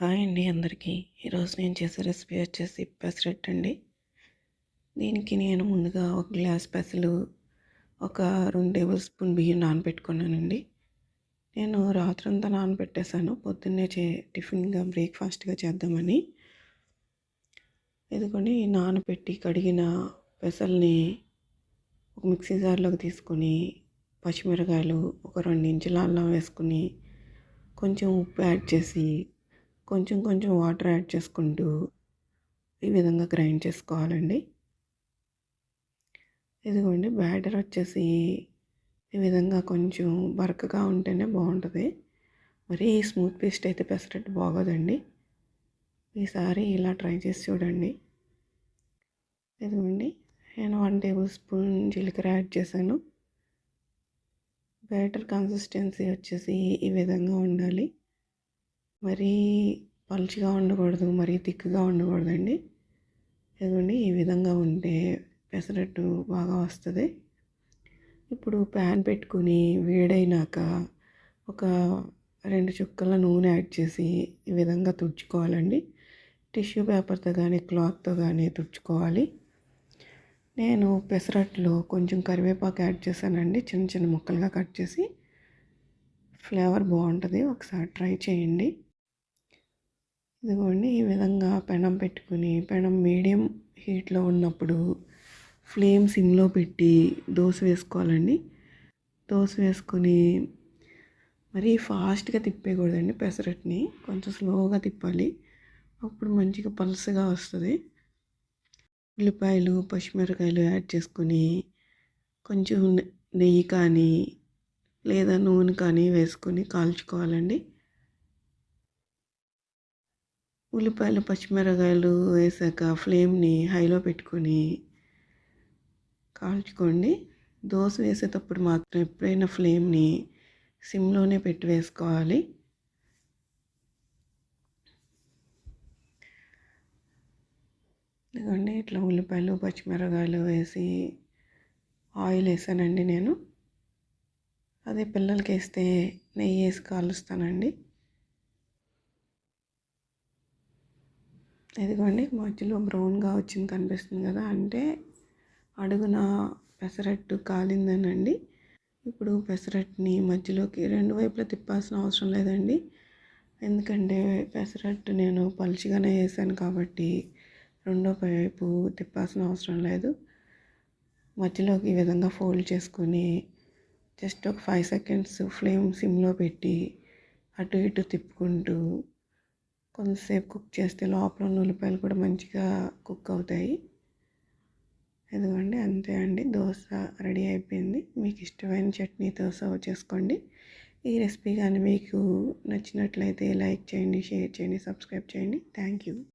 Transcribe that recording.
Hi అండి అందరికీ. ఈరోజు నేను చేసే రెసిపీ వచ్చేసి పెసరట్టు అండి. దీనికి నేను ముందుగా ఒక గ్లాస్ పెసలు, ఒక 2 టేబుల్ స్పూన్ బియ్యం నానబెట్టుకున్నానండి. నేను రాత్రంతా నానబెట్టేశాను పొద్దున్నే టిఫిన్గా బ్రేక్ఫాస్ట్గా చేద్దామని. ఇదిగోండి నానబెట్టి కడిగిన పెసల్ని ఒక మిక్సీ జార్లోకి తీసుకొని పచ్చిమిరకాయలు, ఒక 2 ఇంచుల అల్లం వేసుకుని కొంచెం ఉప్పు యాడ్ చేసి కొంచెం కొంచెం వాటర్ యాడ్ చేసుకుంటూ ఈ విధంగా గ్రైండ్ చేసుకోవాలండి. ఇదిగోండి బ్యాటర్ వచ్చేసి ఈ విధంగా కొంచెం బరకగా ఉంటేనే బాగుంటుంది. మరీ స్మూత్ పేస్ట్ అయితే పెసరట్టు బాగోదండి. ఈసారి ఇలా ట్రై చేసి చూడండి. ఇదిగోండి నేను 1 టేబుల్ స్పూన్ జీలకర్ర యాడ్ చేశాను. బ్యాటర్ కన్సిస్టెన్సీ వచ్చేసి ఈ విధంగా ఉండాలి. మరీ పలుచగా ఉండకూడదు, మరీ థిక్గా ఉండకూడదండి. ఇదిగోండి ఈ విధంగా ఉంటే పెసరట్టు బాగా వస్తుంది. ఇప్పుడు ప్యాన్ పెట్టుకుని వేడైనాక ఒక 2 చుక్కల నూనె యాడ్ చేసి ఈ విధంగా తుడుచుకోవాలండి. టిష్యూ పేపర్తో కానీ క్లాత్తో కానీ తుడుచుకోవాలి. నేను పెసరట్టులో కొంచెం కరివేపాకు యాడ్ చేశానండి, చిన్న చిన్న ముక్కలుగా కట్ చేసి. ఫ్లేవర్ బాగుంటుంది, ఒకసారి ట్రై చేయండి. ఇదిగోండి ఈ విధంగా పెనం పెట్టుకుని పెనం మీడియం హీట్లో ఉన్నప్పుడు ఫ్లేమ్ సిమ్లో పెట్టి దోశ వేసుకోవాలండి. దోశ వేసుకొని మరీ ఫాస్ట్గా తిప్పేయకూడదండి, పెసరట్టుని కొంచెం స్లోగా తిప్పాలి. అప్పుడు మంచిగా పలుసగా వస్తుంది. ఉల్లిపాయలు, పచ్చిమిరకాయలు యాడ్ చేసుకొని కొంచెం నెయ్యి కానీ లేదా నూనె కానీ వేసుకొని కాల్చుకోవాలండి. ఉల్లిపాయలు, పచ్చిమిరకాయలు వేసాక ఫ్లేమ్ని హైలో పెట్టుకొని కాల్చుకోండి. దోశ వేసేటప్పుడు మాత్రం ఎప్పుడైనా ఫ్లేమ్ని సిమ్లోనే పెట్టి వేసుకోవాలి. ఇదిగోండి ఇట్లా ఉల్లిపాయలు, పచ్చిమిరకాయలు వేసి ఆయిల్ వేసానండి నేను. అదే పిల్లలకి వేస్తే నెయ్యి వేసి కాలుస్తానండి. ఇదిగోండి మధ్యలో బ్రౌన్గా వచ్చింది కనిపిస్తుంది కదా, అంటే అడుగున పెసరట్టు కాలిందనండి. ఇప్పుడు పెసరట్టుని మధ్యలోకి 2 వైపులా తిప్పాల్సిన అవసరం లేదండి, ఎందుకంటే పెసరట్టు నేను పలుచగానే వేసాను కాబట్టి రెండో వైపు తిప్పాల్సిన అవసరం లేదు. మధ్యలోకి ఈ విధంగా ఫోల్డ్ చేసుకొని జస్ట్ ఒక 5 సెకండ్స్ ఫ్లేమ్ సిమ్లో పెట్టి అటు ఇటు తిప్పుకుంటూ కొంతసేపు కుక్ చేస్తే లోపల ఉన్న ఉల్లిపాయలు కూడా మంచిగా కుక్ అవుతాయి. ఇదిగోండి అంతే అండి, దోశ రెడీ అయిపోయింది. మీకు ఇష్టమైన చట్నీతో సర్వ్ చేసుకోండి. ఈ రెసిపీ కానీ మీకు నచ్చినట్లయితే లైక్ చేయండి, షేర్ చేయండి, సబ్స్క్రైబ్ చేయండి. Thank you.